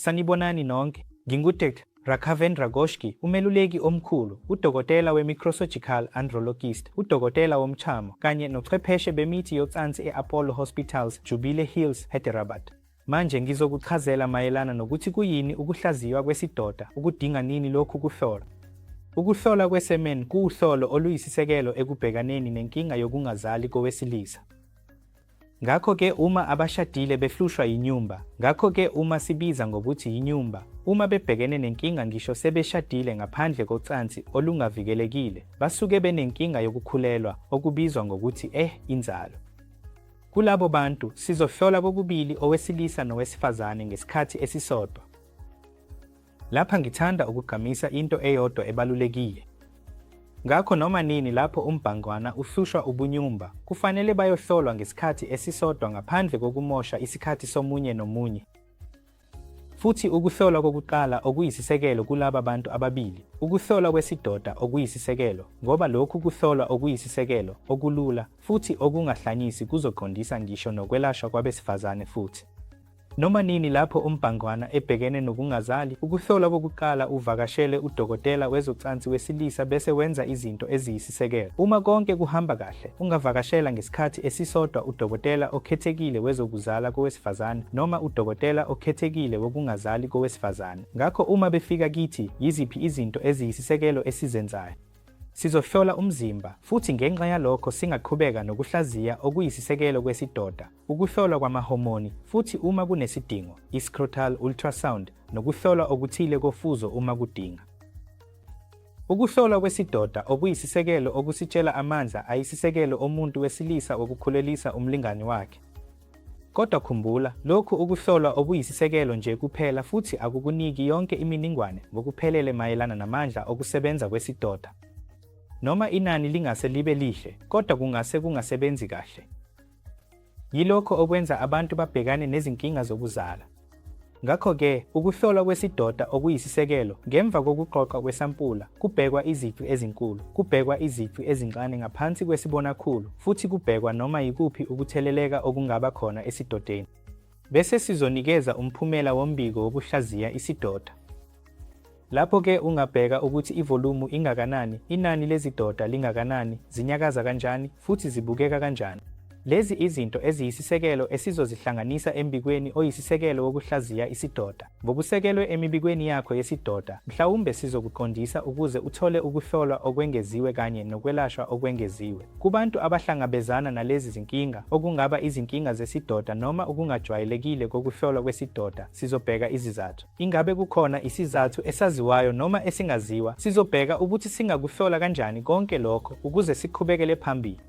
Sanibonani nonke, ngingu-Dkt. Rakhavendra Goshki, umeluleki omkhulu, udokotela we-microsurgical andrologist, udokotela womchamo, kanye nochwepheshe bemithi yocansi e-Apollo Hospitals, Jubilee Hills, Hyderabad. Manje ngizokuchazela mayelana nokuthi kuyini ukuhlaziywa kwesidoda, ukudinga nini lokhu kuhlola. Ukuhlola kwesemen kuwuhlolo oluyisisekelo ekubhekaneni nenkinga yokungazali kowesilisa. Ngakho-ke uma abashadile behlushwa yinyumba, ngakho-ke uma sibiza ngokuthi yinyumba, uma bebhekene nenkinga ngisho sebeshadile ngaphandle kocansi olungavikelekile, basuke benenkinga yokukhulelwa okubizwa ngokuthi inzalo. Kulabo bantu sizohlola kokubili owesilisa nowesifazane ngesikhathi esisodwa. Lapha ngithanda ukugqamisa into eyodwa ebalulekile. Ngakho noma nini lapho umbhangwana uhlushwa ubunyumba, kufanele bayohlolwa ngesikhathi esisodwa ngaphandle kokumosha isikhathi somunye nomunye. Futhi ukuhlolwa kokuqala okuyisisekelo kulaba bantu ababili, ukuhlolwa kwesidoda okuyisisekelo, ngoba lokhu kuhlolwa okuyisisekelo, okulula, futhi okungahlanyisi kuzoqondisa ngisho nokwelashwa kwabesifazane futhi. Noma nini lapho umbhangwana ebhekene nokungazali, ukuhlolwa kokuqala uvakashele udokotela wezocansi wesilisa bese wenza izinto eziyisisekelo. Uma konke kuhamba kahle, ungavakashela ngesikhathi esisodwa udokotela okhethekile wezokuzala kowesifazane noma udokotela okhethekile wokungazali kowesifazane. Ngakho uma befika kithi, yiziphi izinto eziyisisekelo esizenzayo? Sizohlola umzimba, futhi ngenxa yalokho singaqhubeka nokuhlaziya okuyisisekelo kwesidoda, ukuhlolwa kwamahomoni, futhi uma kunesidingo, i-scrotal ultrasound, nokuhlolwa okuthile kofuzo uma kudinga. Ukuhlolwa kwesidoda okuyisisekelo okusitshela amandla ayisisekelo omuntu wesilisa okukhulelisa umlingani wakhe. Kodwa khumbula, lokhu ukuhlolwa okuyisisekelo nje kuphela futhi akukuniki yonke imininingwane ngokuphelele mayelana namandla okusebenza kwesidoda. Noma inani lingase libe lihle, kodwa kungase kungasebenzi kahle. Yilokho okwenza abantu babhekane nezinkinga zokuzala. Ngakho-ke, ukuhlolwa kwesidoda okuyisisekelo, ngemva kokuqoqwa kwesampula, kubhekwa izici ezinkulu, kubhekwa izici ezincane ngaphansi kwesibonakhulu, futhi kubhekwa noma yikuphi ukutheleleka okungaba khona esidodeni. Bese sizonikeza umphumela wombiko wokuhlaziya isidoda. Lapho-ke ungabheka ukuthi ivolumu ingakanani, inani lezidoda lingakanani, zinyakaza kanjani, futhi zibukeka kanjani. Lezi izinto eziyisisekelo esizozihlanganisa embikweni oyisisekelo wokuhlaziya isidoda. Ngokusekelwe emibikweni yakho yesidoda, mhlawumbe sizokuqondisa ukuze uthole ukuhlolwa okwengeziwe kanye nokwelashwa okwengeziwe. Kubantu abahlangabezana nalezi zinkinga, okungaba izinkinga zesidoda noma ukungajwayelekile kokuhlolwa kwesidoda, sizobheka izizathu. Ingabe kukhona isizathu esaziwayo noma esingaziwa, sizobheka ukuthi singakuhlola kanjani konke lokho ukuze siqhubekele phambili.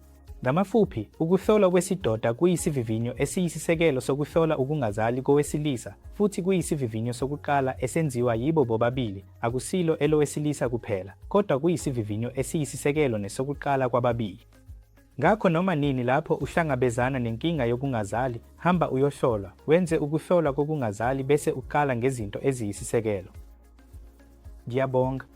Ngamafuphi, ukuhlolwa kwesidoda kuyisivivinyo esiyisisekelo sokuhlola ukungazali kowesilisa, futhi kuyisivivinyo sokuqala esenziwa yibo bobabili, akusilo elowesilisa kuphela, kodwa kuyisivivinyo esiyisisekelo nesokuqala kwababili. Ngakho noma nini lapho uhlangabezana nenkinga yokungazali, hamba uyohlolwa, wenze ukuhlolwa kokungazali bese uqala ngezinto eziyisisekelo. Ngiyabonga.